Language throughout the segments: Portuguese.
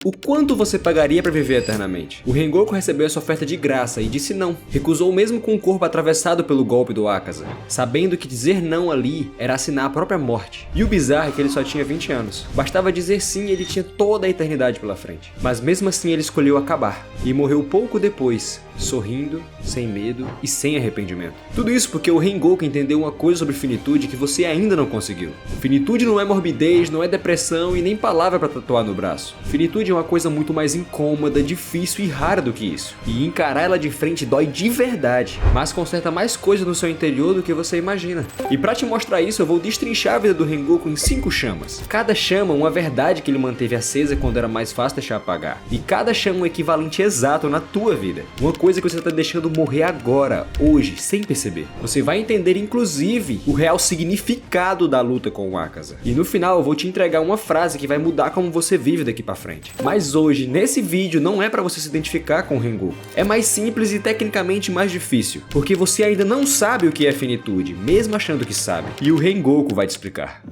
O quanto você pagaria para viver eternamente? O Rengoku recebeu essa oferta de graça e disse não. Recusou mesmo com o corpo atravessado pelo golpe do Akaza, sabendo que dizer não ali era assinar a própria morte. E o bizarro é que ele só tinha 20 anos. Bastava dizer sim e ele tinha toda a eternidade pela frente. Mas mesmo assim ele escolheu acabar. E morreu pouco depois, sorrindo, sem medo e sem arrependimento. Tudo isso porque o Rengoku entendeu uma coisa sobre finitude que você ainda não conseguiu. Finitude não é morbidez, não é depressão e nem palavra para tatuar no braço. Finitude é uma coisa muito mais incômoda, difícil e rara do que isso. E encarar ela de frente dói de verdade, mas conserta mais coisas no seu interior do que você imagina. E pra te mostrar isso, eu vou destrinchar a vida do Rengoku em 5 chamas. Cada chama uma verdade que ele manteve acesa quando era mais fácil deixar apagar. E cada chama um equivalente exato na tua vida. Uma coisa que você tá deixando morrer agora, hoje, sem perceber. Você vai entender inclusive o real significado da luta com o Akaza. E no final eu vou te entregar uma frase que vai mudar como você vive daqui pra frente. Mas hoje, nesse vídeo, não é pra você se identificar com o Rengoku. É mais simples e tecnicamente mais difícil, porque você ainda não sabe o que é finitude, mesmo achando que sabe. E o Rengoku vai te explicar.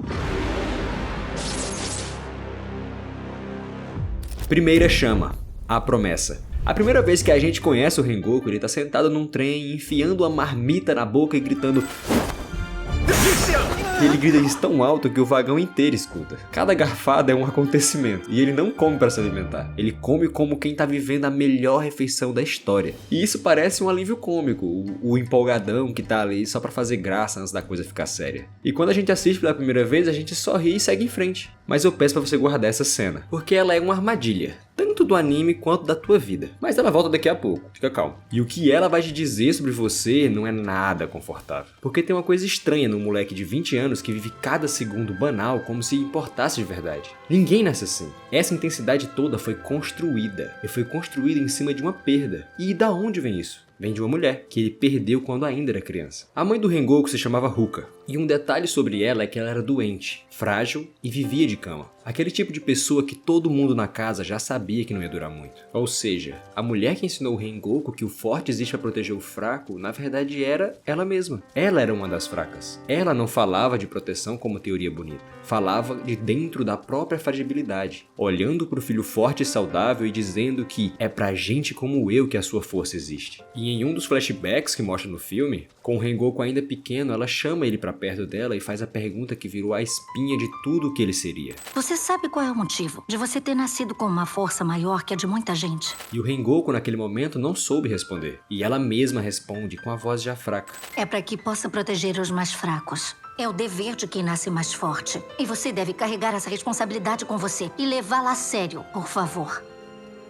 Primeira chama, a promessa. A primeira vez que a gente conhece o Rengoku, ele tá sentado num trem, enfiando uma marmita na boca e gritando... E ele grita isso tão alto que o vagão inteiro escuta. Cada garfada é um acontecimento, e ele não come para se alimentar. Ele come como quem tá vivendo a melhor refeição da história. E isso parece um alívio cômico, o empolgadão que tá ali só pra fazer graça antes da coisa ficar séria. E quando a gente assiste pela primeira vez, a gente só ri e segue em frente. Mas eu peço pra você guardar essa cena, porque ela é uma armadilha, tanto do anime quanto da tua vida. Mas ela volta daqui a pouco, fica calmo. E o que ela vai te dizer sobre você não é nada confortável. Porque tem uma coisa estranha no moleque de 20 anos que vive cada segundo banal como se importasse de verdade. Ninguém nasce assim. Essa intensidade toda foi construída. E foi construída em cima de uma perda. E da onde vem isso? Vem de uma mulher, que ele perdeu quando ainda era criança. A mãe do Rengoku se chamava Ruka, e um detalhe sobre ela é que ela era doente, frágil e vivia de cama. Aquele tipo de pessoa que todo mundo na casa já sabia que não ia durar muito. Ou seja, a mulher que ensinou o Rengoku que o forte existe para proteger o fraco, na verdade era ela mesma. Ela era uma das fracas. Ela não falava de proteção como teoria bonita. Falava de dentro da própria fragilidade, olhando para o filho forte e saudável e dizendo que é pra gente como eu que a sua força existe. E em um dos flashbacks que mostra no filme, com o Rengoku ainda pequeno, ela chama ele pra perto dela e faz a pergunta que virou a espinha de tudo o que ele seria. Você sabe qual é o motivo de você ter nascido com uma força maior que a de muita gente? E o Rengoku naquele momento não soube responder. E ela mesma responde com a voz já fraca. É para que possa proteger os mais fracos. É o dever de quem nasce mais forte. E você deve carregar essa responsabilidade com você e levá-la a sério, por favor.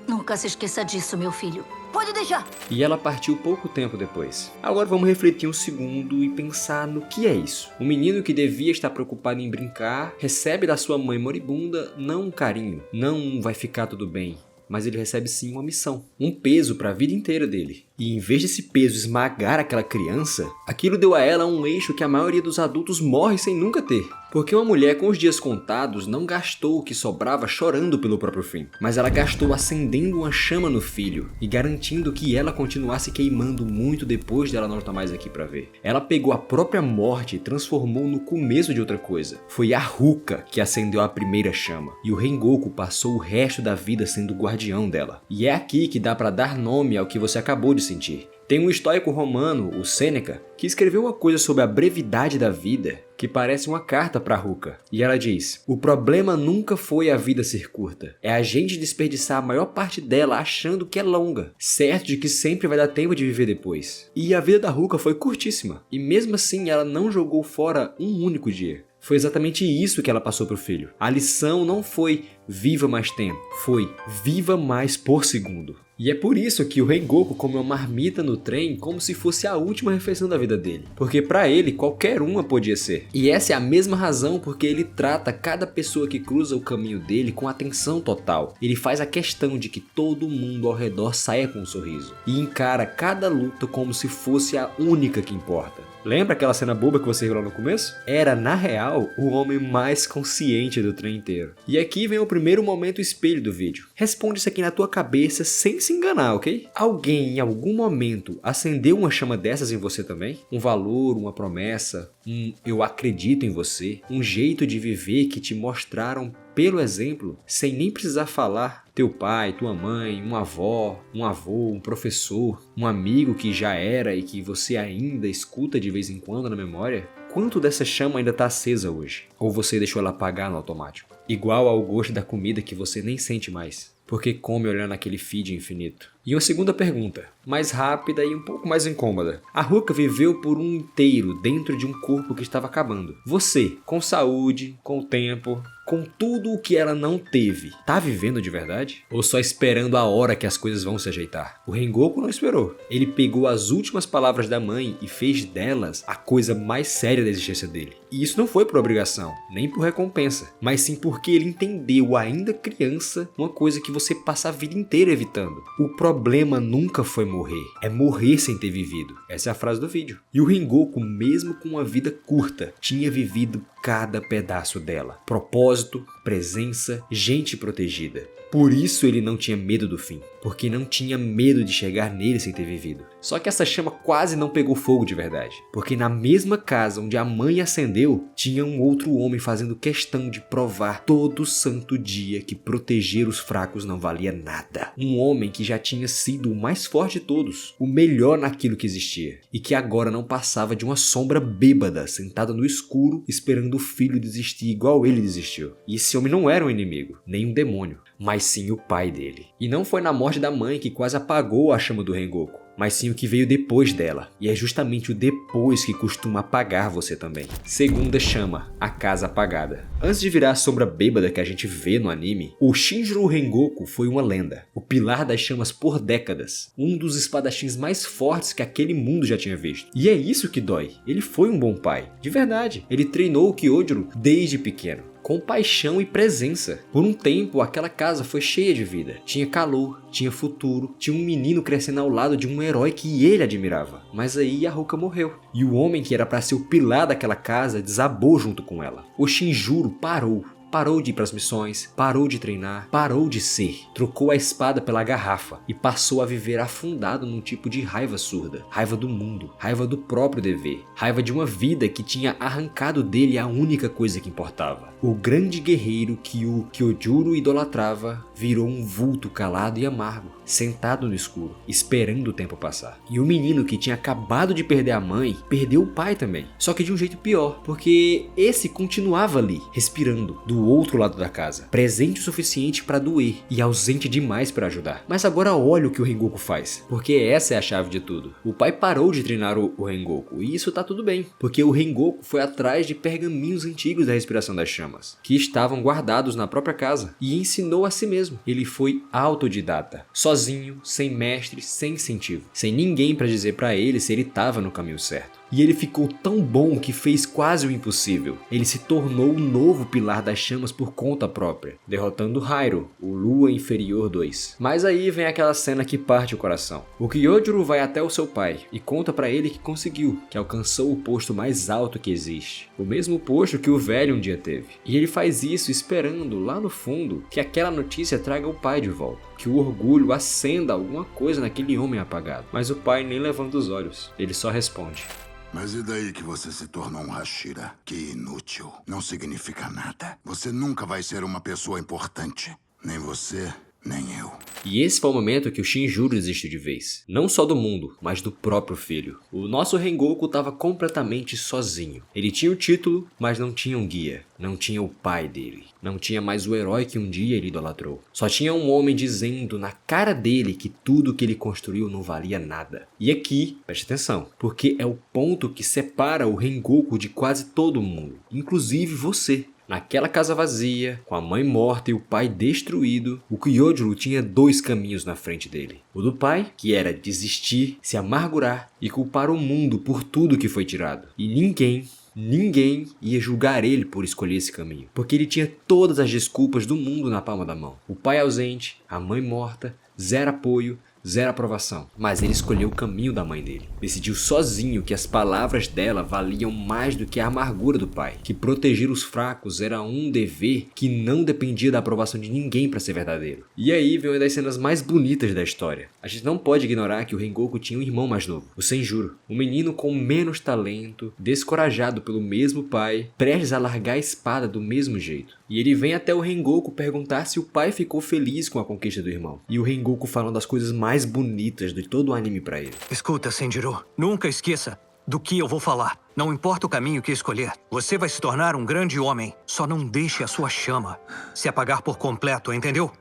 Nunca se esqueça disso, meu filho. Pode deixar! E ela partiu pouco tempo depois. Agora vamos refletir um segundo e pensar no que é isso. Um menino que devia estar preocupado em brincar, recebe da sua mãe moribunda não um carinho, não vai ficar tudo bem, mas ele recebe sim uma missão, um peso para a vida inteira dele. E em vez desse peso esmagar aquela criança, aquilo deu a ela um eixo que a maioria dos adultos morre sem nunca ter. Porque uma mulher com os dias contados não gastou o que sobrava chorando pelo próprio fim, mas ela gastou acendendo uma chama no filho e garantindo que ela continuasse queimando muito depois dela não estar mais aqui para ver. Ela pegou a própria morte e transformou no começo de outra coisa. Foi a Ruka que acendeu a primeira chama, e o Rengoku passou o resto da vida sendo o guardião dela. E é aqui que dá para dar nome ao que você acabou de sentir. Tem um estoico romano, o Sêneca, que escreveu uma coisa sobre a brevidade da vida que parece uma carta para Ruka. E ela diz: o problema nunca foi a vida ser curta, é a gente desperdiçar a maior parte dela achando que é longa, certo de que sempre vai dar tempo de viver depois. E a vida da Ruka foi curtíssima, e mesmo assim ela não jogou fora um único dia. Foi exatamente isso que ela passou pro filho. A lição não foi viva mais tempo, foi viva mais por segundo. E é por isso que o Rengoku come uma marmita no trem como se fosse a última refeição da vida dele. Porque pra ele, qualquer uma podia ser. E essa é a mesma razão porque ele trata cada pessoa que cruza o caminho dele com atenção total. Ele faz a questão de que todo mundo ao redor saia com um sorriso. E encara cada luta como se fosse a única que importa. Lembra aquela cena boba que você viu lá no começo? Era, na real, o homem mais consciente do trem inteiro. E aqui vem o primeiro momento espelho do vídeo. Responde isso aqui na tua cabeça sem se enganar, ok? Alguém em algum momento acendeu uma chama dessas em você também? Um valor, uma promessa, um eu acredito em você, um jeito de viver que te mostraram pelo exemplo, sem nem precisar falar, Teu pai, tua mãe, uma avó, um avô, um professor, um amigo que já era e que você ainda escuta de vez em quando na memória? Quanto dessa chama ainda está acesa hoje? Ou você deixou ela apagar no automático? Igual ao gosto da comida que você nem sente mais, porque come olhando aquele feed infinito. E uma segunda pergunta, mais rápida e um pouco mais incômoda. A Ruka viveu por um inteiro dentro de um corpo que estava acabando. Você, com saúde, com o tempo, com tudo o que ela não teve, tá vivendo de verdade? Ou só esperando a hora que as coisas vão se ajeitar? O Rengoku não esperou. Ele pegou as últimas palavras da mãe e fez delas a coisa mais séria da existência dele. E isso não foi por obrigação, nem por recompensa, mas sim porque ele entendeu, ainda criança, uma coisa que você passa a vida inteira evitando. O problema nunca foi morrer, é morrer sem ter vivido. Essa é a frase do vídeo. E o Rengoku, mesmo com uma vida curta, tinha vivido cada pedaço dela. Propósito, presença, gente protegida. Por isso ele não tinha medo do fim, porque não tinha medo de chegar nele sem ter vivido. Só que essa chama quase não pegou fogo de verdade, porque na mesma casa onde a mãe acendeu, tinha um outro homem fazendo questão de provar todo santo dia que proteger os fracos não valia nada. Um homem que já tinha sido o mais forte de todos, o melhor naquilo que existia, e que agora não passava de uma sombra bêbada, sentada no escuro, esperando o filho desistir igual ele desistiu. E esse homem não era um inimigo, nem um demônio, mas sim o pai dele. E não foi na morte da mãe que quase apagou a chama do Rengoku, mas sim o que veio depois dela. E é justamente o depois que costuma apagar você também. Segunda chama, a casa apagada. Antes de virar a sombra bêbada que a gente vê no anime, o Shinjiro Rengoku foi uma lenda, o pilar das chamas por décadas, um dos espadachins mais fortes que aquele mundo já tinha visto. E é isso que dói, ele foi um bom pai, de verdade. Ele treinou o Kyojuro desde pequeno, com paixão e presença. Por um tempo, aquela casa foi cheia de vida. Tinha calor, tinha futuro, tinha um menino crescendo ao lado de um herói que ele admirava. Mas aí a Ruka morreu. E o homem que era para ser o pilar daquela casa desabou junto com ela. O Shinjuro parou. Parou de ir para as missões, parou de treinar, parou de ser. Trocou a espada pela garrafa e passou a viver afundado num tipo de raiva surda. Raiva do mundo, raiva do próprio dever, raiva de uma vida que tinha arrancado dele a única coisa que importava. O grande guerreiro que o Kyojuro idolatrava virou um vulto calado e amargo, sentado no escuro, esperando o tempo passar. E o menino que tinha acabado de perder a mãe, perdeu o pai também. Só que de um jeito pior, porque esse continuava ali, respirando, do outro lado da casa, presente o suficiente para doer e ausente demais para ajudar. Mas agora olha o que o Rengoku faz, porque essa é a chave de tudo. O pai parou de treinar o Rengoku, e isso tá tudo bem, porque o Rengoku foi atrás de pergaminhos antigos da respiração das chamas, que estavam guardados na própria casa, e ensinou a si mesmo. Ele foi autodidata, sozinho, sem mestre, sem incentivo, sem ninguém para dizer para ele se ele estava no caminho certo. E ele ficou tão bom que fez quase o impossível. Ele se tornou o novo pilar das chamas por conta própria, derrotando Hiro, o Lua Inferior 2. Mas aí vem aquela cena que parte o coração. O Kyojuro vai até o seu pai e conta para ele que conseguiu, que alcançou o posto mais alto que existe. O mesmo posto que o velho um dia teve. E ele faz isso esperando, lá no fundo, que aquela notícia traga o pai de volta. Que o orgulho acenda alguma coisa naquele homem apagado. Mas o pai nem levanta os olhos. Ele só responde: mas e daí que você se tornou um Hashira? Que inútil. Não significa nada. Você nunca vai ser uma pessoa importante. Nem você, nem eu. E esse foi o momento que o Shinjuro desistiu de vez. Não só do mundo, mas do próprio filho. O nosso Rengoku estava completamente sozinho. Ele tinha o título, mas não tinha um guia. Não tinha o pai dele. Não tinha mais o herói que um dia ele idolatrou. Só tinha um homem dizendo na cara dele que tudo que ele construiu não valia nada. E aqui, preste atenção, porque é o ponto que separa o Rengoku de quase todo mundo, inclusive você. Naquela casa vazia, com a mãe morta e o pai destruído, o Kyojuro tinha dois caminhos na frente dele. O do pai, que era desistir, se amargurar e culpar o mundo por tudo que foi tirado. E ninguém ia julgar ele por escolher esse caminho, porque ele tinha todas as desculpas do mundo na palma da mão. O pai ausente, a mãe morta, zero apoio, zero aprovação. Mas ele escolheu o caminho da mãe dele. Decidiu sozinho que as palavras dela valiam mais do que a amargura do pai. Que proteger os fracos era um dever que não dependia da aprovação de ninguém para ser verdadeiro. E aí vem uma das cenas mais bonitas da história. A gente não pode ignorar que o Rengoku tinha um irmão mais novo, o Senjuro. Um menino com menos talento, descorajado pelo mesmo pai, prestes a largar a espada do mesmo jeito. E ele vem até o Rengoku perguntar se o pai ficou feliz com a conquista do irmão. E o Rengoku falando das coisas mais bonitas de todo o anime pra ele. Escuta, Senjuro, nunca esqueça do que eu vou falar. Não importa o caminho que escolher, você vai se tornar um grande homem. Só não deixe a sua chama se apagar por completo, entendeu?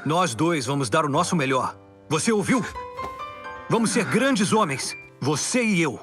Nós dois vamos dar o nosso melhor. Você ouviu? Vamos ser grandes homens, você e eu.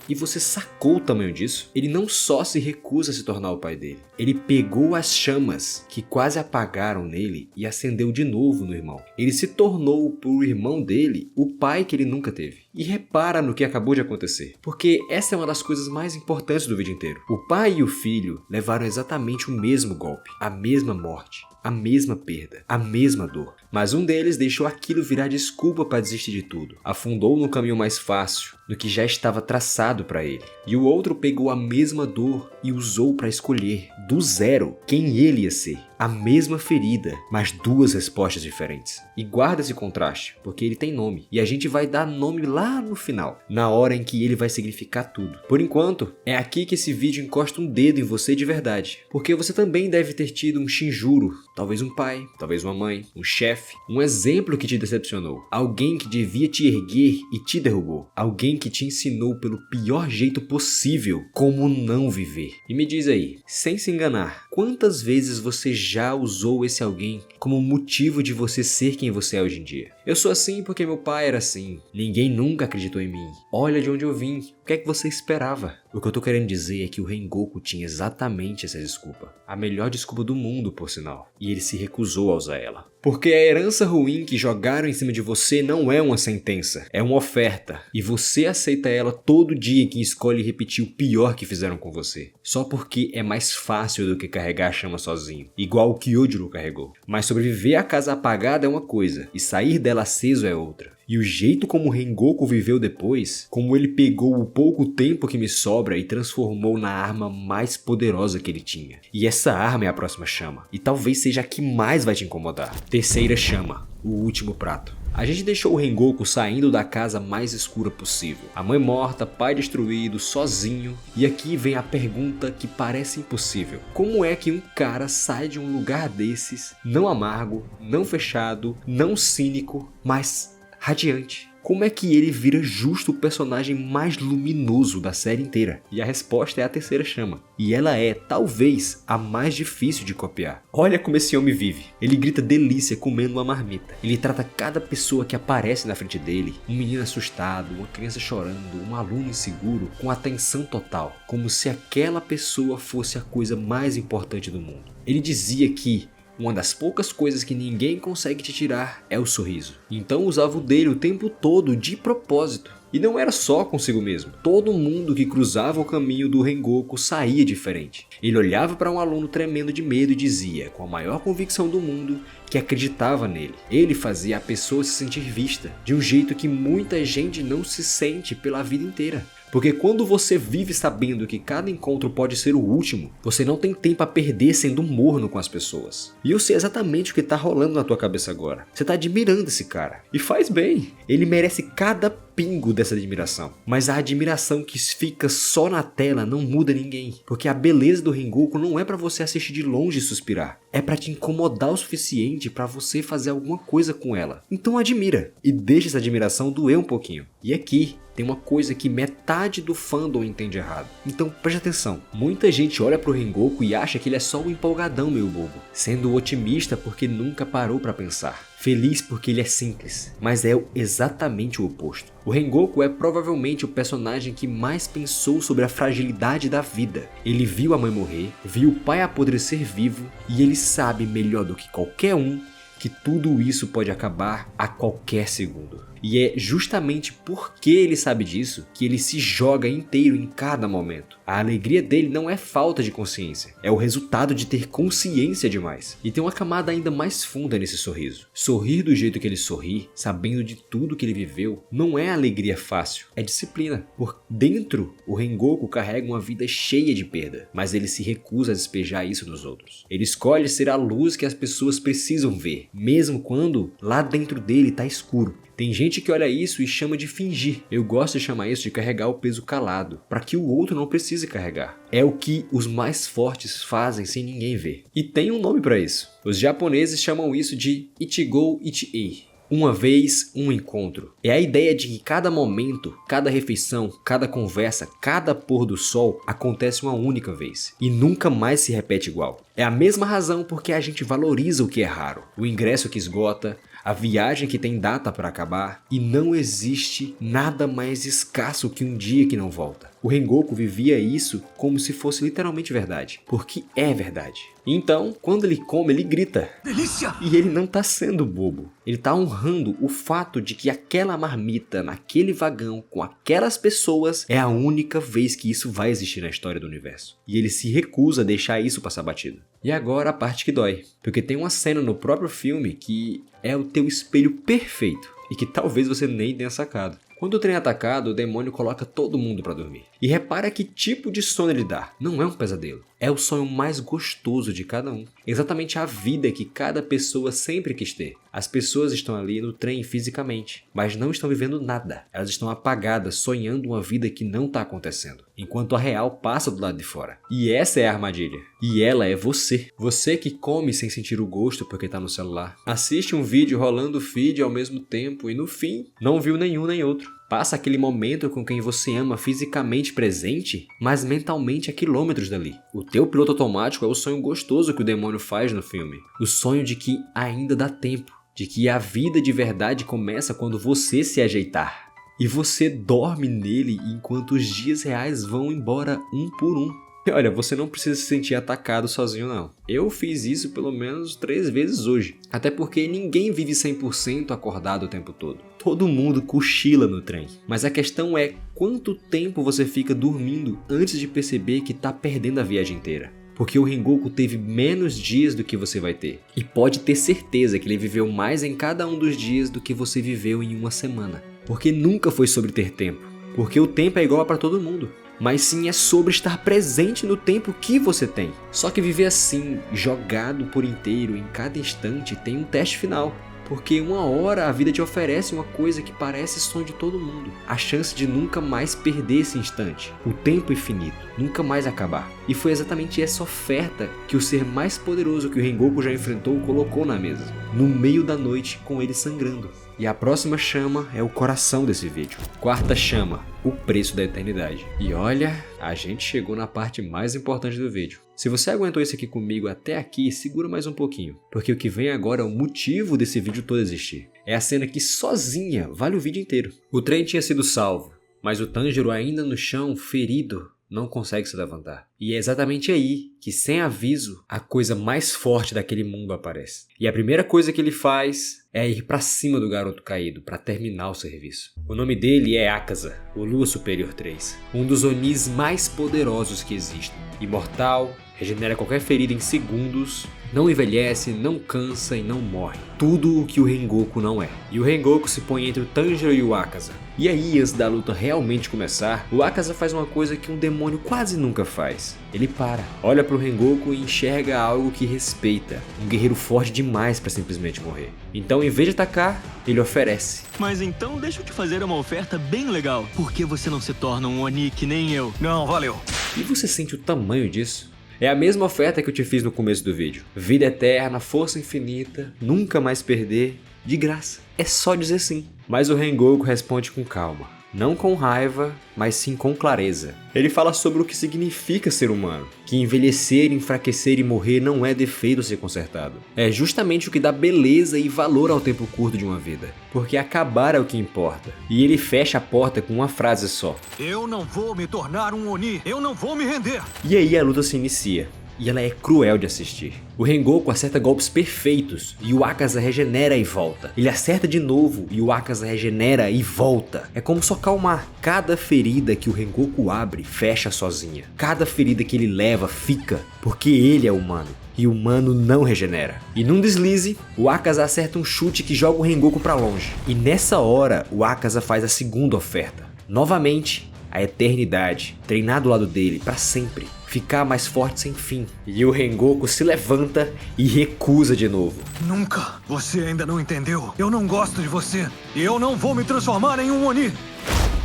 E você sacou o tamanho disso? Ele não só se recusa a se tornar o pai dele. Ele pegou as chamas que quase apagaram nele e acendeu de novo no irmão. Ele se tornou pro irmão dele o pai que ele nunca teve. E repara no que acabou de acontecer, porque essa é uma das coisas mais importantes do vídeo inteiro. O pai e o filho levaram exatamente o mesmo golpe, a mesma morte, a mesma perda, a mesma dor. Mas um deles deixou aquilo virar desculpa para desistir de tudo. Afundou no caminho mais fácil, do que já estava traçado para ele. E o outro pegou a mesma dor e usou para escolher, do zero, quem ele ia ser. A mesma ferida, mas duas respostas diferentes. E guarda esse contraste, porque ele tem nome. E a gente vai dar nome lá no final, na hora em que ele vai significar tudo. Por enquanto, é aqui que esse vídeo encosta um dedo em você de verdade. Porque você também deve ter tido um Shinjuro, talvez um pai, talvez uma mãe, um chefe, um exemplo que te decepcionou. Alguém que devia te erguer e te derrubou. Alguém que te ensinou pelo pior jeito possível como não viver. E me diz aí, sem se enganar, quantas vezes você já usou esse alguém como motivo de você ser quem você é hoje em dia? Eu sou assim porque meu pai era assim. Ninguém nunca acreditou em mim. Olha de onde eu vim. O que é que você esperava? O que eu tô querendo dizer é que o Rengoku tinha exatamente essa desculpa. A melhor desculpa do mundo, por sinal. E ele se recusou a usar ela. Porque a herança ruim que jogaram em cima de você não é uma sentença, é uma oferta. E você aceita ela todo dia que escolhe repetir o pior que fizeram com você. Só porque é mais fácil do que carregar a chama sozinho. Igual o Kyojuro carregou. Mas sobreviver à casa apagada é uma coisa, e sair dela aceso é outra. E o jeito como o Rengoku viveu depois, como ele pegou o pouco tempo que me sobra e transformou na arma mais poderosa que ele tinha. E essa arma é a próxima chama. E talvez seja a que mais vai te incomodar. Terceira chama, o último prato. A gente deixou o Rengoku saindo da casa mais escura possível. A mãe morta, pai destruído, sozinho. E aqui vem a pergunta que parece impossível. Como é que um cara sai de um lugar desses, não amargo, não fechado, não cínico, mas radiante? Como é que ele vira justo o personagem mais luminoso da série inteira? E a resposta é a terceira chama. E ela é, talvez, a mais difícil de copiar. Olha como esse homem vive. Ele grita delícia comendo uma marmita. Ele trata cada pessoa que aparece na frente dele, um menino assustado, uma criança chorando, um aluno inseguro, com atenção total, como se aquela pessoa fosse a coisa mais importante do mundo. Ele dizia que uma das poucas coisas que ninguém consegue te tirar é o sorriso. Então usava o dele o tempo todo de propósito. E não era só consigo mesmo. Todo mundo que cruzava o caminho do Rengoku saía diferente. Ele olhava para um aluno tremendo de medo e dizia, com a maior convicção do mundo, que acreditava nele. Ele fazia a pessoa se sentir vista, de um jeito que muita gente não se sente pela vida inteira. Porque quando você vive sabendo que cada encontro pode ser o último, você não tem tempo a perder sendo morno com as pessoas. E eu sei exatamente o que tá rolando na tua cabeça agora. Você tá admirando esse cara. E faz bem. Ele merece cada pingo dessa admiração. Mas a admiração que fica só na tela não muda ninguém. Porque a beleza do Rengoku não é pra você assistir de longe e suspirar. É pra te incomodar o suficiente pra você fazer alguma coisa com ela. Então admira. E deixa essa admiração doer um pouquinho. E aqui tem uma coisa que metade do fandom entende errado. Então preste atenção. Muita gente olha pro Rengoku e acha que ele é só um empolgadão meio bobo. Sendo otimista porque nunca parou pra pensar. Feliz porque ele é simples, mas é exatamente o oposto. O Rengoku é provavelmente o personagem que mais pensou sobre a fragilidade da vida. Ele viu a mãe morrer, viu o pai apodrecer vivo e ele sabe melhor do que qualquer um que tudo isso pode acabar a qualquer segundo. E é justamente porque ele sabe disso que ele se joga inteiro em cada momento. A alegria dele não é falta de consciência, é o resultado de ter consciência demais. E tem uma camada ainda mais funda nesse sorriso. Sorrir do jeito que ele sorri, sabendo de tudo que ele viveu, não é alegria fácil, é disciplina. Por dentro, o Rengoku carrega uma vida cheia de perda, mas ele se recusa a despejar isso nos outros. Ele escolhe ser a luz que as pessoas precisam ver, mesmo quando lá dentro dele tá escuro. Tem gente que olha isso e chama de fingir. Eu gosto de chamar isso de carregar o peso calado, para que o outro não precise carregar. É o que os mais fortes fazem sem ninguém ver. E tem um nome para isso. Os japoneses chamam isso de Ichigo Ichi-ei. Uma vez, um encontro. É a ideia de que cada momento, cada refeição, cada conversa, cada pôr do sol acontece uma única vez. E nunca mais se repete igual. É a mesma razão porque a gente valoriza o que é raro. O ingresso que esgota, a viagem que tem data para acabar, e não existe nada mais escasso que um dia que não volta. O Rengoku vivia isso como se fosse literalmente verdade, porque é verdade. Então, quando ele come, ele grita. Delícia! E ele não tá sendo bobo. Ele tá honrando o fato de que aquela marmita naquele vagão com aquelas pessoas é a única vez que isso vai existir na história do universo. E ele se recusa a deixar isso passar batido. E agora a parte que dói, porque tem uma cena no próprio filme que é o teu espelho perfeito e que talvez você nem tenha sacado. Quando o trem é atacado, o demônio coloca todo mundo pra dormir. E repara que tipo de sono ele dá. Não é um pesadelo. É o sonho mais gostoso de cada um. Exatamente a vida que cada pessoa sempre quis ter. As pessoas estão ali no trem fisicamente, mas não estão vivendo nada. Elas estão apagadas, sonhando uma vida que não está acontecendo, enquanto a real passa do lado de fora. E essa é a armadilha. E ela é você. Você que come sem sentir o gosto porque está no celular. Assiste um vídeo rolando o feed ao mesmo tempo e no fim, não viu nenhum nem outro. Passa aquele momento com quem você ama fisicamente presente, mas mentalmente a quilômetros dali. O teu piloto automático é o sonho gostoso que o demônio faz no filme. O sonho de que ainda dá tempo. De que a vida de verdade começa quando você se ajeitar. E você dorme nele enquanto os dias reais vão embora um por um. E olha, você não precisa se sentir atacado sozinho não. Eu fiz isso pelo menos 3 vezes hoje. Até porque ninguém vive 100% acordado o tempo todo. Todo mundo cochila no trem. Mas a questão é quanto tempo você fica dormindo antes de perceber que tá perdendo a viagem inteira. Porque o Rengoku teve menos dias do que você vai ter. E pode ter certeza que ele viveu mais em cada um dos dias do que você viveu em uma semana. Porque nunca foi sobre ter tempo. Porque o tempo é igual para todo mundo. Mas sim é sobre estar presente no tempo que você tem. Só que viver assim, jogado por inteiro em cada instante, tem um teste final. Porque uma hora a vida te oferece uma coisa que parece sonho de todo mundo. A chance de nunca mais perder esse instante. O tempo infinito. Nunca mais acabar. E foi exatamente essa oferta que o ser mais poderoso que o Rengoku já enfrentou colocou na mesa. No meio da noite, com ele sangrando. E a próxima chama é o coração desse vídeo. Quarta chama, o preço da eternidade. E olha, a gente chegou na parte mais importante do vídeo. Se você aguentou isso aqui comigo até aqui, segura mais um pouquinho. Porque o que vem agora é o motivo desse vídeo todo existir. É a cena que sozinha vale o vídeo inteiro. O trem tinha sido salvo, mas o Tanjiro ainda no chão, ferido, não consegue se levantar. E é exatamente aí que, sem aviso, a coisa mais forte daquele mundo aparece. E a primeira coisa que ele faz é ir pra cima do garoto caído para terminar o serviço. O nome dele é Akaza, o Lua Superior 3, um dos Onis mais poderosos que existem. Imortal, regenera qualquer ferida em segundos, não envelhece, não cansa e não morre. Tudo o que o Rengoku não é. E o Rengoku se põe entre o Tanjiro e o Akaza. E aí, antes da luta realmente começar, o Akaza faz uma coisa que um demônio quase nunca faz. Ele para, olha pro Rengoku e enxerga algo que respeita. Um guerreiro forte demais para simplesmente morrer. Então, em vez de atacar, ele oferece. Mas então deixa eu te fazer uma oferta bem legal. Por que você não se torna um Oni que nem eu? Não, valeu. E você sente o tamanho disso? É a mesma oferta que eu te fiz no começo do vídeo. Vida eterna, força infinita, nunca mais perder, de graça. É só dizer sim. Mas o Rengoku responde com calma. Não com raiva, mas sim com clareza. Ele fala sobre o que significa ser humano. Que envelhecer, enfraquecer e morrer não é defeito a ser consertado. É justamente o que dá beleza e valor ao tempo curto de uma vida. Porque acabar é o que importa. E ele fecha a porta com uma frase só. Eu não vou me tornar um Oni. Eu não vou me render. E aí a luta se inicia. e ela é cruel de assistir. O Rengoku acerta golpes perfeitos e o Akaza regenera e volta. Ele acerta de novo e o Akaza regenera e volta. É como socar o mar. Cada ferida que o Rengoku abre, fecha sozinha. Cada ferida que ele leva, fica, porque ele é humano. E o humano não regenera. E num deslize, o Akaza acerta um chute que joga o Rengoku pra longe. E nessa hora, o Akaza faz a segunda oferta. Novamente, a eternidade, treinar do lado dele pra sempre, ficar mais forte sem fim. E o Rengoku se levanta e recusa de novo. Nunca! Você ainda não entendeu? Eu não gosto de você. E eu não vou me transformar em um Oni.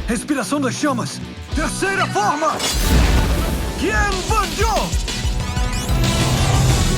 Respiração das chamas. Terceira forma! Genbanjo!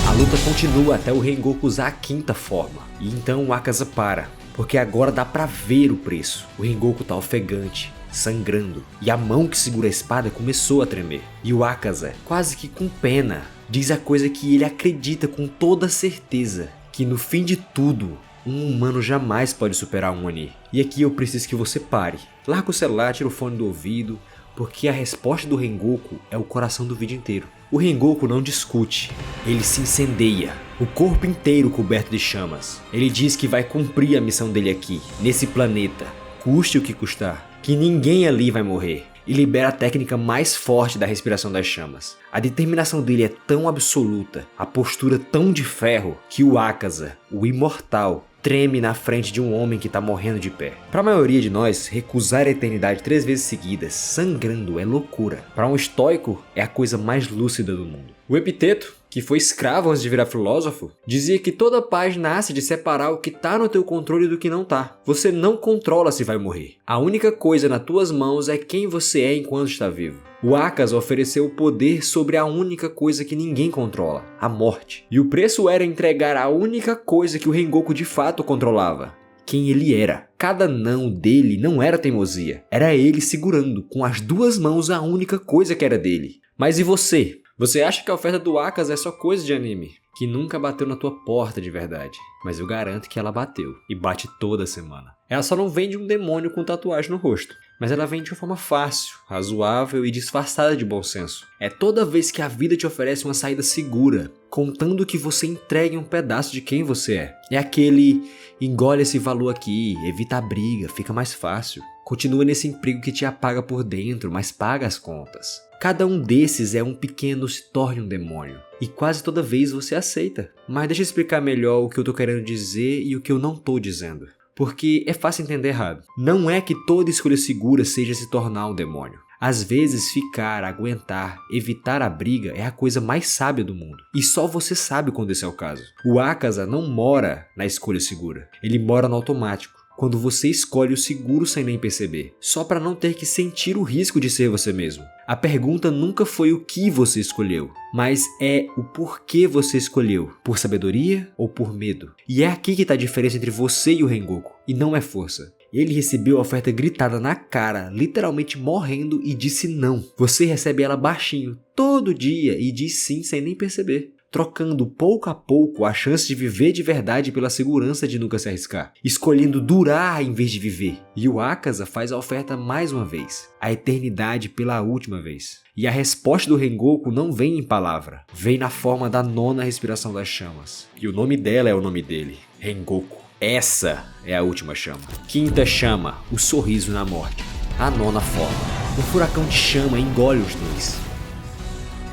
A luta continua até o Rengoku usar a quinta forma. E então o Akaza para, porque agora dá pra ver o preço. O Rengoku tá ofegante, sangrando, e a mão que segura a espada começou a tremer. E o Akaza, quase que com pena, diz a coisa que ele acredita com toda certeza, que no fim de tudo, um humano jamais pode superar um Oni. E aqui eu preciso que você pare. Larga o celular, tira o fone do ouvido, porque a resposta do Rengoku é o coração do vídeo inteiro. O Rengoku não discute, ele se incendeia, o corpo inteiro coberto de chamas. Ele diz que vai cumprir a missão dele aqui, nesse planeta, custe o que custar, que ninguém ali vai morrer. E libera a técnica mais forte da respiração das chamas. A determinação dele é tão absoluta, a postura tão de ferro, que o Akaza, o imortal, treme na frente de um homem que tá morrendo de pé. Para a maioria de nós, recusar a eternidade 3 vezes seguidas, sangrando, é loucura. Para um estoico, é a coisa mais lúcida do mundo. O Epiteto, que foi escravo antes de virar filósofo, dizia que toda paz nasce de separar o que tá no teu controle do que não tá. Você não controla se vai morrer. A única coisa nas tuas mãos é quem você é enquanto está vivo. O Akaza ofereceu o poder sobre a única coisa que ninguém controla, a morte. E o preço era entregar a única coisa que o Rengoku de fato controlava. Quem ele era. Cada não dele não era teimosia. Era ele segurando com as 2 mãos a única coisa que era dele. Mas e você? Você acha que a oferta do Akaza é só coisa de anime? Que nunca bateu na tua porta de verdade. Mas eu garanto que ela bateu. E bate toda semana. Ela só não vende um demônio com tatuagem no rosto. Mas ela vem de uma forma fácil, razoável e disfarçada de bom senso. É toda vez que a vida te oferece uma saída segura, contando que você entregue um pedaço de quem você é. É aquele, engole esse valor aqui, evita a briga, fica mais fácil. Continua nesse emprego que te apaga por dentro, mas paga as contas. Cada um desses é um pequeno se torne um demônio. E quase toda vez você aceita. Mas deixa eu explicar melhor o que eu tô querendo dizer e o que eu não tô dizendo. Porque é fácil entender errado. Não é que toda escolha segura seja se tornar um demônio. Às vezes ficar, aguentar, evitar a briga é a coisa mais sábia do mundo. E só você sabe quando esse é o caso. O Akaza não mora na escolha segura. Ele mora no automático. Quando você escolhe o seguro sem nem perceber, só para não ter que sentir o risco de ser você mesmo. A pergunta nunca foi o que você escolheu, mas é o porquê você escolheu, por sabedoria ou por medo. E é aqui que está a diferença entre você e o Rengoku, e não é força. Ele recebeu a oferta gritada na cara, literalmente morrendo, e disse não. Você recebe ela baixinho, todo dia, e diz sim sem nem perceber. Trocando pouco a pouco a chance de viver de verdade pela segurança de nunca se arriscar, escolhendo durar em vez de viver. E o Akaza faz a oferta mais uma vez, a eternidade pela última vez. E a resposta do Rengoku não vem em palavra, vem na forma da 9ª respiração das chamas. E o nome dela é o nome dele, Rengoku. Essa é a última chama. 5ª chama, o sorriso na morte. A 9ª forma, um furacão de chama engole os 2.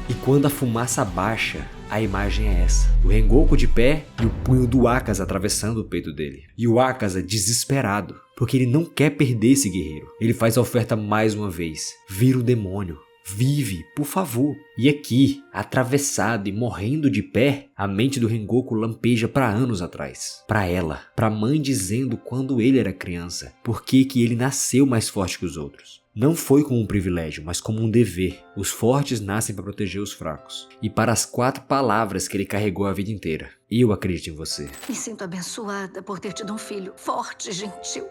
E quando a fumaça baixa, a imagem é essa. O Rengoku de pé e o punho do Akaza atravessando o peito dele. E o Akaza desesperado, porque ele não quer perder esse guerreiro. Ele faz a oferta mais uma vez. Vira o demônio. Vive, por favor. E aqui, atravessado e morrendo de pé, a mente do Rengoku lampeja para anos atrás. Para ela, para a mãe dizendo quando ele era criança, por que ele nasceu mais forte que os outros. Não foi como um privilégio, mas como um dever. Os fortes nascem para proteger os fracos. E para as 4 palavras que ele carregou a vida inteira. Eu acredito em você. Me sinto abençoada por ter tido um filho forte e gentil.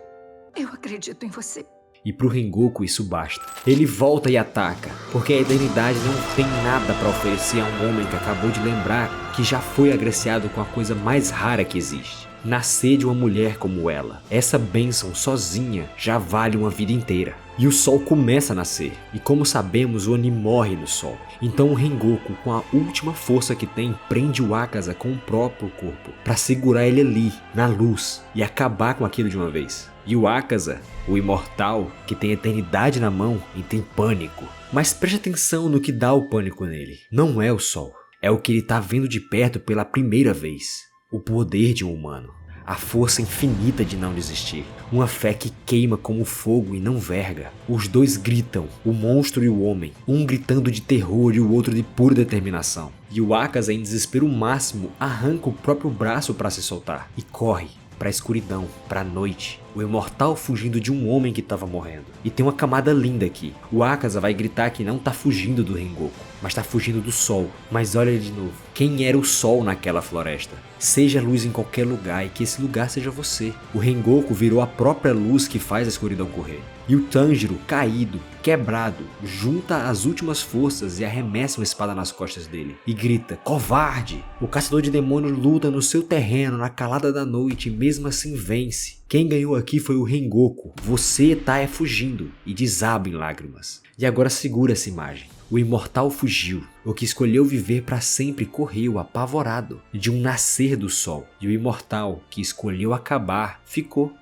Eu acredito em você. E pro Rengoku isso basta. Ele volta e ataca, porque a eternidade não tem nada para oferecer a um homem que acabou de lembrar que já foi agraciado com a coisa mais rara que existe. nascer de uma mulher como ela. Essa bênção sozinha já vale uma vida inteira. E o sol começa a nascer, e como sabemos, o Oni morre no sol. Então o Rengoku, com a última força que tem, prende o Akaza com o próprio corpo, para segurar ele ali, na luz, e acabar com aquilo de uma vez. E o Akaza, o imortal, que tem a eternidade na mão, entra em pânico. Mas preste atenção no que dá o pânico nele. Não é o sol, é o que ele está vendo de perto pela primeira vez. O poder de um humano. A força infinita de não desistir. Uma fé que queima como fogo e não verga. Os dois gritam, o monstro e o homem. Um gritando de terror e o outro de pura determinação. E o Akaza, em desespero máximo, arranca o próprio braço para se soltar. E corre para a escuridão, para a noite. O imortal fugindo de um homem que estava morrendo. E tem uma camada linda aqui. O Akaza vai gritar que não tá fugindo do Rengoku, mas tá fugindo do sol. Mas olha de novo. Quem era o sol naquela floresta? Seja luz em qualquer lugar e que esse lugar seja você. O Rengoku virou a própria luz que faz a escuridão correr. E o Tanjiro, caído, quebrado, junta as últimas forças e arremessa uma espada nas costas dele. E grita, covarde! O caçador de demônios luta no seu terreno na calada da noite e mesmo assim vence. Quem ganhou aqui foi o Rengoku. Você tá fugindo e desaba em lágrimas. E agora segura essa imagem. O imortal fugiu. O que escolheu viver para sempre correu apavorado de um nascer do sol. E o imortal que escolheu acabar ficou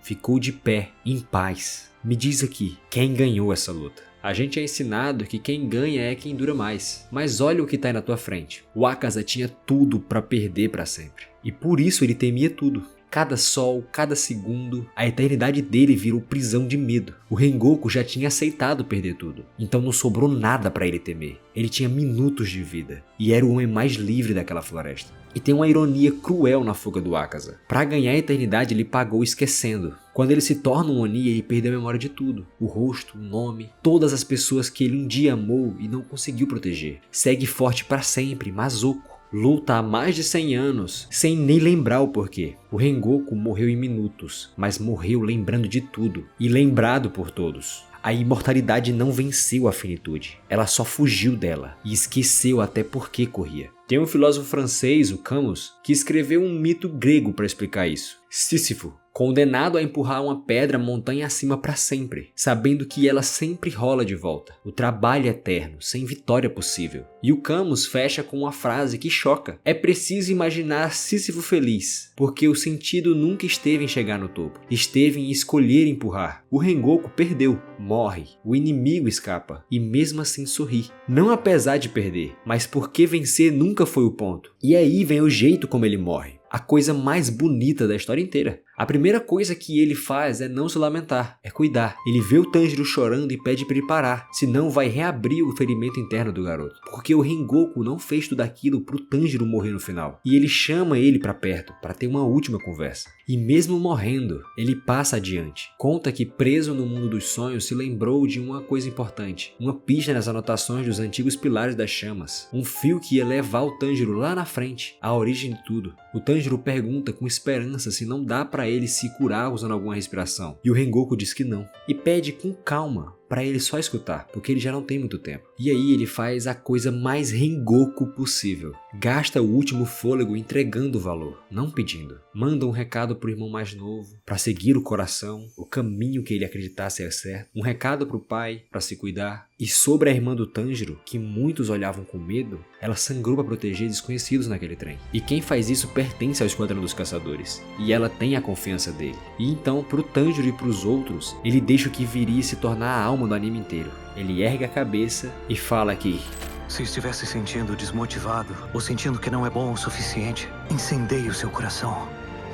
de pé, em paz. Me diz aqui, quem ganhou essa luta? A gente é ensinado que quem ganha é quem dura mais. Mas olha o que tá aí na tua frente. O Akaza tinha tudo para perder para sempre. E por isso ele temia tudo. Cada sol, cada segundo, a eternidade dele virou prisão de medo. O Rengoku já tinha aceitado perder tudo, então não sobrou nada para ele temer. Ele tinha minutos de vida e era o homem mais livre daquela floresta. E tem uma ironia cruel na fuga do Akaza. Para ganhar a eternidade ele pagou esquecendo. Quando ele se torna um Oni, ele perdeu a memória de tudo. O rosto, o nome, todas as pessoas que ele um dia amou e não conseguiu proteger. Segue forte para sempre, mas oco. Luta há mais de 100 anos, sem nem lembrar o porquê. O Rengoku morreu em minutos, mas morreu lembrando de tudo, e lembrado por todos. A imortalidade não venceu a finitude, ela só fugiu dela, e esqueceu até por que corria. Tem um filósofo francês, o Camus, que escreveu um mito grego para explicar isso. Sísifo, condenado a empurrar uma pedra montanha acima para sempre, sabendo que ela sempre rola de volta. O trabalho eterno, sem vitória possível. E o Camus fecha com uma frase que choca. É preciso imaginar Sísifo feliz, porque o sentido nunca esteve em chegar no topo, esteve em escolher empurrar. O Rengoku perdeu, morre, o inimigo escapa, e mesmo assim sorri. Não apesar de perder, mas porque vencer nunca foi o ponto. E aí vem o jeito como ele morre. A coisa mais bonita da história inteira. A primeira coisa que ele faz é não se lamentar, é cuidar. Ele vê o Tanjiro chorando e pede para ele parar, senão vai reabrir o ferimento interno do garoto. Porque o Rengoku não fez tudo aquilo pro Tanjiro morrer no final. E ele chama ele para perto, para ter uma última conversa. E mesmo morrendo, ele passa adiante. Conta que preso no mundo dos sonhos se lembrou de uma coisa importante. Uma pista nas anotações dos antigos pilares das chamas. Um fio que ia levar o Tanjiro lá na frente, a origem de tudo. O Tanjiro pergunta com esperança se não dá para ele se curar usando alguma respiração. E o Rengoku diz que não. E pede com calma para ele só escutar, porque ele já não tem muito tempo. E aí ele faz a coisa mais Rengoku possível. Gasta o último fôlego entregando o valor, não pedindo. Manda um recado pro irmão mais novo, para seguir o coração, o caminho que ele acreditar ser certo. Um recado pro pai, para se cuidar. E sobre a irmã do Tanjiro, que muitos olhavam com medo, ela sangrou para proteger desconhecidos naquele trem. E quem faz isso pertence ao Esquadrão dos Caçadores. E ela tem a confiança dele. E então, pro Tanjiro e pros outros, ele deixa o que viria se tornar a alma do anime inteiro. Ele ergue a cabeça e fala que... Se estiver se sentindo desmotivado ou sentindo que não é bom o suficiente, incendeie o seu coração.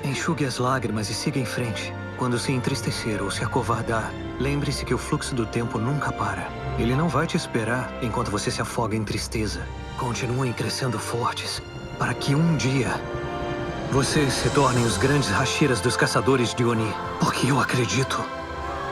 Enxugue as lágrimas e siga em frente. Quando se entristecer ou se acovardar, lembre-se que o fluxo do tempo nunca para. Ele não vai te esperar enquanto você se afoga em tristeza. Continuem crescendo fortes, para que um dia vocês se tornem os grandes Hashiras dos Caçadores de Oni. Porque eu acredito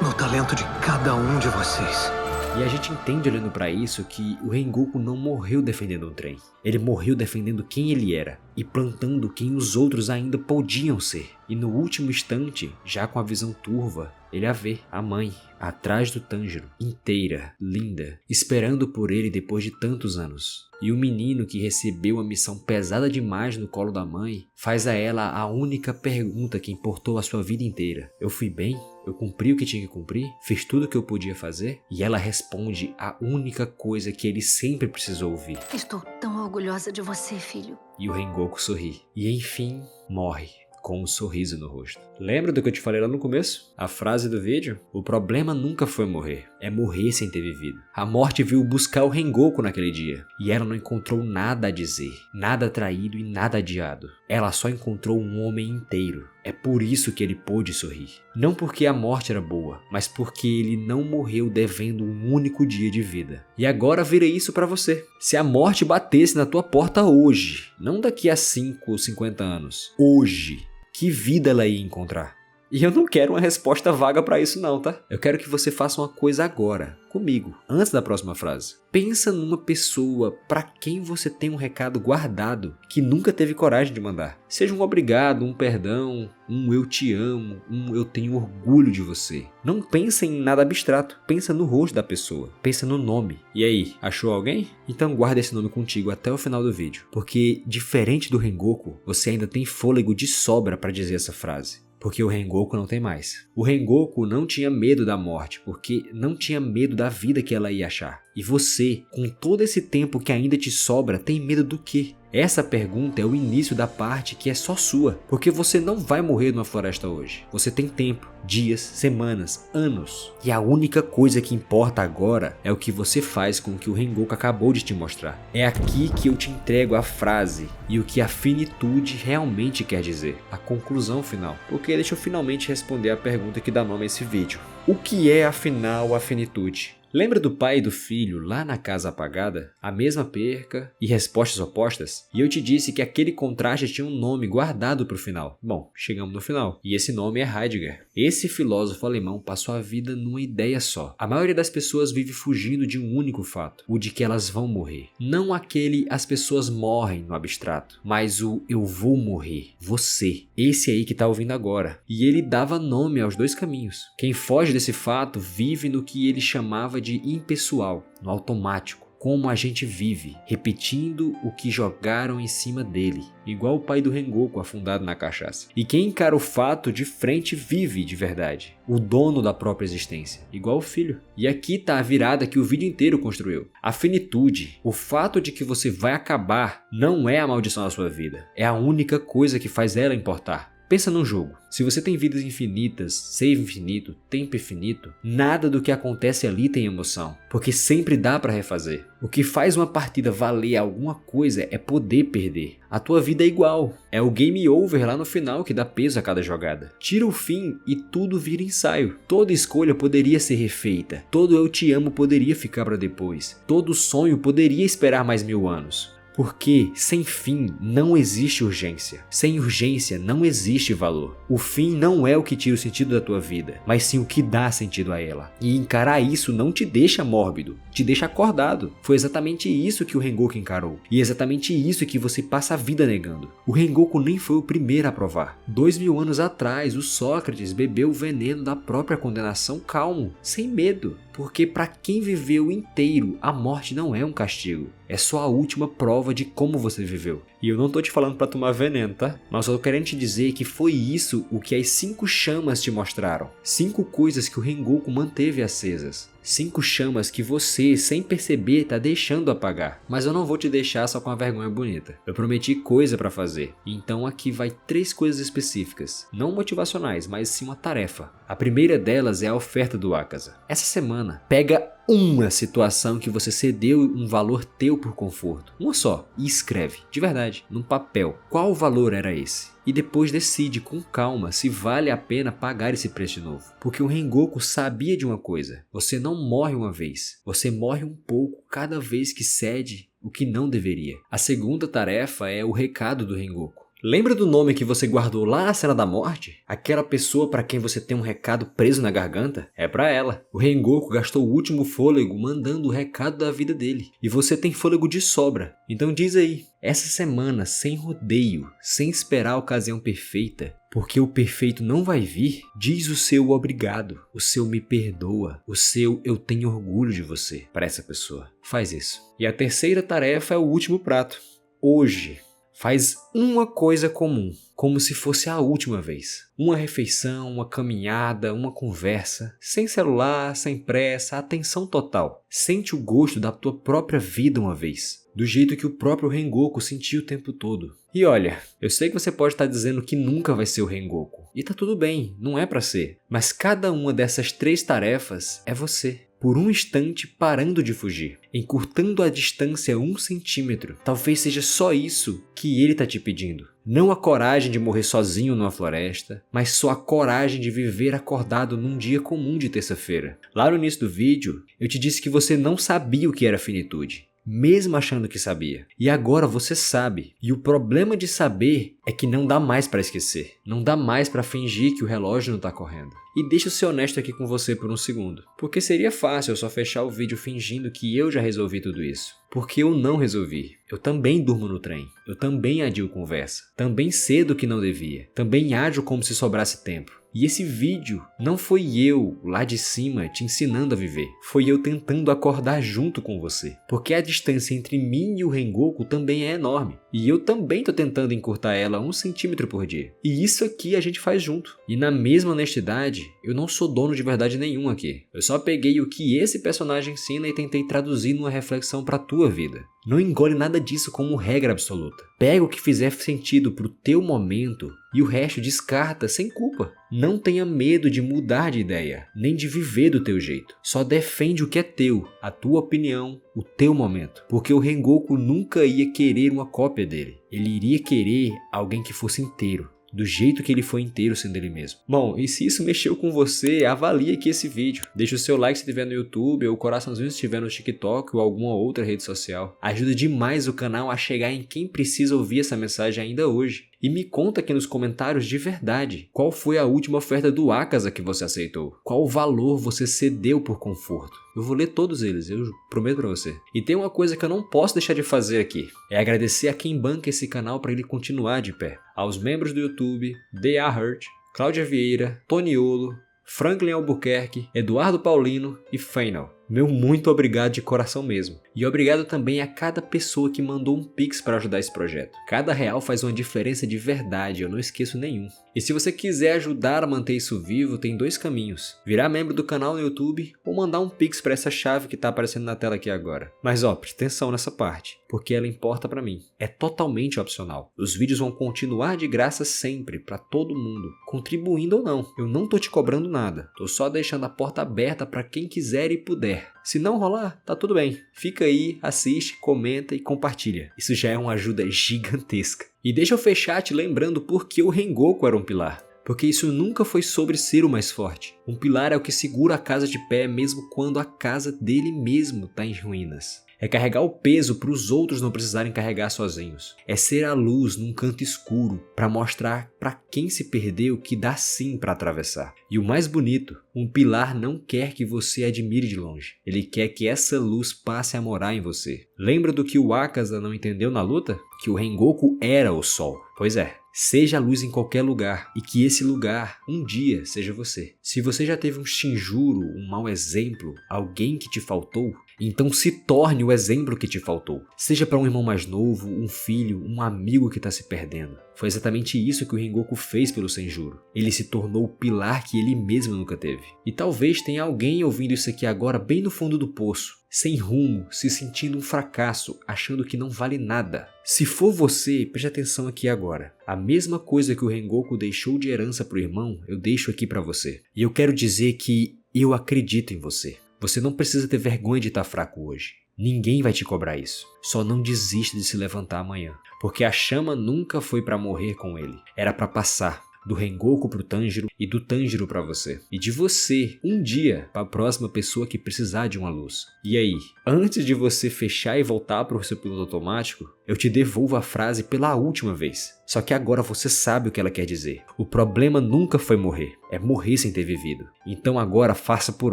no talento de cada um de vocês. E a gente entende olhando pra isso que o Rengoku não morreu defendendo um trem. Ele morreu defendendo quem ele era. e plantando quem os outros ainda podiam ser. E no último instante, já com a visão turva, ele a vê, a mãe, atrás do Tanjiro, inteira, linda, esperando por ele depois de tantos anos. E o menino que recebeu a missão pesada demais no colo da mãe, faz a ela a única pergunta que importou a sua vida inteira. Eu fui bem? Eu cumpri o que tinha que cumprir? Fiz tudo o que eu podia fazer? E ela responde a única coisa que ele sempre precisou ouvir. Estou tão orgulhosa de você, filho. E o Rengoku sorri. E enfim, morre. Com um sorriso no rosto. Lembra do que eu te falei lá no começo? A frase do vídeo? O problema nunca foi morrer, é morrer sem ter vivido. A morte veio buscar o Rengoku naquele dia, e ela não encontrou nada a dizer, nada traído e nada adiado. Ela só encontrou um homem inteiro. É por isso que ele pôde sorrir. Não porque a morte era boa, mas porque ele não morreu devendo um único dia de vida. E agora vira isso pra você. Se a morte batesse na tua porta hoje, não daqui a 5 ou 50 anos, hoje, que vida ela ia encontrar? E eu não quero uma resposta vaga pra isso não, tá? Eu quero que você faça uma coisa agora, comigo, antes da próxima frase. Pensa numa pessoa pra quem você tem um recado guardado que nunca teve coragem de mandar. Seja um obrigado, um perdão, um eu te amo, um eu tenho orgulho de você. Não pensa em nada abstrato, pensa no rosto da pessoa, pensa no nome. E aí, achou alguém? Então guarda esse nome contigo até o final do vídeo, porque diferente do Rengoku, você ainda tem fôlego de sobra pra dizer essa frase. Porque o Rengoku não tem mais. O Rengoku não tinha medo da morte, porque não tinha medo da vida que ela ia achar. E você, com todo esse tempo que ainda te sobra, tem medo do quê? Essa pergunta é o início da parte que é só sua, porque você não vai morrer numa floresta hoje. Você tem tempo, dias, semanas, anos. E a única coisa que importa agora é o que você faz com o que o Rengoku acabou de te mostrar. É aqui que eu te entrego a frase e o que a finitude realmente quer dizer. A conclusão final. Porque deixa eu finalmente responder a pergunta que dá nome a esse vídeo. O que é afinal a finitude? Lembra do pai e do filho lá na casa apagada? A mesma perca e respostas opostas? E eu te disse que aquele contraste tinha um nome guardado para o final. Bom, chegamos no final. E esse nome é Heidegger. Esse filósofo alemão passou a vida numa ideia só. A maioria das pessoas vive fugindo de um único fato, o de que elas vão morrer. Não aquele as pessoas morrem no abstrato, mas o eu vou morrer. Você. Esse aí que tá ouvindo agora. E ele dava nome aos dois caminhos. Quem foge desse fato vive no que ele chamava de impessoal, no automático, como a gente vive, repetindo o que jogaram em cima dele, igual o pai do Rengoku afundado na cachaça. E quem encara o fato de frente vive de verdade, o dono da própria existência, igual o filho. E aqui tá a virada que o vídeo inteiro construiu. A finitude, o fato de que você vai acabar, não é a maldição da sua vida, é a única coisa que faz ela importar. Pensa num jogo. Se você tem vidas infinitas, save infinito, tempo infinito, nada do que acontece ali tem emoção, porque sempre dá pra refazer. O que faz uma partida valer alguma coisa é poder perder. A tua vida é igual. É o game over lá no final que dá peso a cada jogada. Tira o fim e tudo vira ensaio. Toda escolha poderia ser refeita. Todo eu te amo poderia ficar pra depois. Todo sonho poderia esperar mais 1000 anos. Porque sem fim não existe urgência. Sem urgência não existe valor. O fim não é o que tira o sentido da tua vida, mas sim o que dá sentido a ela. E encarar isso não te deixa mórbido, te deixa acordado. Foi exatamente isso que o Rengoku encarou. E exatamente isso que você passa a vida negando. O Rengoku nem foi o primeiro a provar. 2000 anos atrás, o Sócrates bebeu o veneno da própria condenação calmo, sem medo. Porque para quem viveu inteiro, a morte não é um castigo. É só a última prova de como você viveu. E eu não tô te falando para tomar veneno, tá? Mas eu tô querendo te dizer que foi isso o que as 5 chamas te mostraram. 5 coisas que o Rengoku manteve acesas. 5 chamas que você, sem perceber, tá deixando apagar. Mas eu não vou te deixar só com a vergonha bonita. Eu prometi coisa pra fazer. Então aqui vai 3 coisas específicas. Não motivacionais, mas sim uma tarefa. A primeira delas é a oferta do Akaza. Essa semana, pega uma situação que você cedeu um valor teu por conforto. Uma só. E escreve, de verdade, num papel. Qual valor era esse? E depois decide com calma se vale a pena pagar esse preço de novo. Porque o Rengoku sabia de uma coisa. Você não morre uma vez. Você morre um pouco cada vez que cede o que não deveria. A segunda tarefa é o recado do Rengoku. Lembra do nome que você guardou lá na cena da morte? Aquela pessoa para quem você tem um recado preso na garganta? É para ela. O Rengoku gastou o último fôlego mandando o recado da vida dele. E você tem fôlego de sobra. Então diz aí, essa semana, sem rodeio, sem esperar a ocasião perfeita, porque o perfeito não vai vir, diz o seu obrigado, o seu me perdoa, o seu eu tenho orgulho de você para essa pessoa. Faz isso. E a terceira tarefa é o último prato. Hoje, faz uma coisa comum, como se fosse a última vez. Uma refeição, uma caminhada, uma conversa, sem celular, sem pressa, atenção total. Sente o gosto da tua própria vida uma vez, do jeito que o próprio Rengoku sentiu o tempo todo. E olha, eu sei que você pode estar dizendo que nunca vai ser o Rengoku. E tá tudo bem, não é pra ser. Mas cada uma dessas 3 tarefas é você. Por um instante parando de fugir, encurtando a distância 1 centímetro. Talvez seja só isso que ele tá te pedindo. Não a coragem de morrer sozinho numa floresta, mas só a coragem de viver acordado num dia comum de terça-feira. Lá no início do vídeo, eu te disse que você não sabia o que era finitude, mesmo achando que sabia. E agora você sabe. E o problema de saber é que não dá mais para esquecer. Não dá mais para fingir que o relógio não tá correndo. E deixa eu ser honesto aqui com você por um segundo. Porque seria fácil eu só fechar o vídeo fingindo que eu já resolvi tudo isso. Porque eu não resolvi. Eu também durmo no trem. Eu também adio conversa. Também cedo que não devia. Também ajo como se sobrasse tempo. E esse vídeo não foi eu lá de cima te ensinando a viver. Foi eu tentando acordar junto com você. Porque a distância entre mim e o Rengoku também é enorme. E eu também tô tentando encurtar ela 1 centímetro por dia. E isso aqui a gente faz junto. E na mesma honestidade, eu não sou dono de verdade nenhum aqui. Eu só peguei o que esse personagem ensina e tentei traduzir numa reflexão pra tua vida. Não engole nada disso como regra absoluta. Pega o que fizer sentido pro teu momento e o resto descarta sem culpa. Não tenha medo de mudar de ideia, nem de viver do teu jeito. Só defende o que é teu, a tua opinião, o teu momento. Porque o Rengoku nunca ia querer uma cópia dele. Ele iria querer alguém que fosse inteiro. Do jeito que ele foi inteiro sendo ele mesmo. Bom, e se isso mexeu com você, avalie aqui esse vídeo. Deixa o seu like se estiver no YouTube, ou o coraçãozinho se estiver no TikTok ou alguma outra rede social. Ajuda demais o canal a chegar em quem precisa ouvir essa mensagem ainda hoje. E me conta aqui nos comentários de verdade, qual foi a última oferta do Akaza que você aceitou? Qual valor você cedeu por conforto? Eu vou ler todos eles, eu prometo pra você. E tem uma coisa que eu não posso deixar de fazer aqui, é agradecer a quem banca esse canal para ele continuar de pé. Aos membros do YouTube, D.A. Hurt, Cláudia Vieira, Toniolo, Franklin Albuquerque, Eduardo Paulino e Feinal. Meu muito obrigado de coração mesmo. E obrigado também a cada pessoa que mandou um Pix para ajudar esse projeto. Cada real faz uma diferença de verdade, eu não esqueço nenhum. E se você quiser ajudar a manter isso vivo, tem 2 caminhos. Virar membro do canal no YouTube ou mandar um Pix para essa chave que está aparecendo na tela aqui agora. Mas ó, presta atenção nessa parte, porque ela importa para mim. É totalmente opcional. Os vídeos vão continuar de graça sempre, para todo mundo, contribuindo ou não. Eu não tô te cobrando nada, tô só deixando a porta aberta para quem quiser e puder. Se não rolar, tá tudo bem. Fica aí, assiste, comenta e compartilha. Isso já é uma ajuda gigantesca. E deixa eu fechar te lembrando por que o Rengoku era um pilar. Porque isso nunca foi sobre ser o mais forte. Um pilar é o que segura a casa de pé mesmo quando a casa dele mesmo tá em ruínas. É carregar o peso para os outros não precisarem carregar sozinhos. É ser a luz num canto escuro para mostrar para quem se perdeu que dá sim para atravessar. E o mais bonito, um pilar não quer que você admire de longe. Ele quer que essa luz passe a morar em você. Lembra do que o Akaza não entendeu na luta? Que o Rengoku era o sol. Pois é. Seja a luz em qualquer lugar e que esse lugar, um dia, seja você. Se você já teve um Shinjuro, um mau exemplo, alguém que te faltou, então se torne o exemplo que te faltou. Seja para um irmão mais novo, um filho, um amigo que está se perdendo. Foi exatamente isso que o Rengoku fez pelo Senjuro. Ele se tornou o pilar que ele mesmo nunca teve. E talvez tenha alguém ouvindo isso aqui agora bem no fundo do poço, sem rumo, se sentindo um fracasso, achando que não vale nada. Se for você, preste atenção aqui agora. A mesma coisa que o Rengoku deixou de herança pro irmão, eu deixo aqui pra você. E eu quero dizer que eu acredito em você. Você não precisa ter vergonha de estar fraco hoje. Ninguém vai te cobrar isso. Só não desista de se levantar amanhã. Porque a chama nunca foi pra morrer com ele. Era pra passar. do Rengoku pro Tanjiro e do Tanjiro pra você. E de você, um dia, pra próxima pessoa que precisar de uma luz. E aí, antes de você fechar e voltar pro seu piloto automático, eu te devolvo a frase pela última vez. Só que agora você sabe o que ela quer dizer. O problema nunca foi morrer, é morrer sem ter vivido. Então agora faça por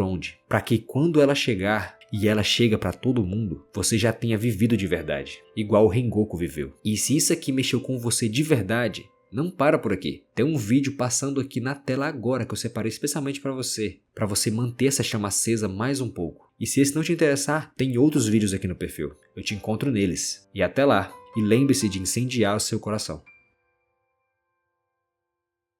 onde, para que quando ela chegar, e ela chega pra todo mundo, você já tenha vivido de verdade, igual o Rengoku viveu. E se isso aqui mexeu com você de verdade, não para por aqui. Tem um vídeo passando aqui na tela agora que eu separei especialmente para você manter essa chama acesa mais um pouco. E se esse não te interessar, tem outros vídeos aqui no perfil. Eu te encontro neles. E até lá. E lembre-se de incendiar o seu coração.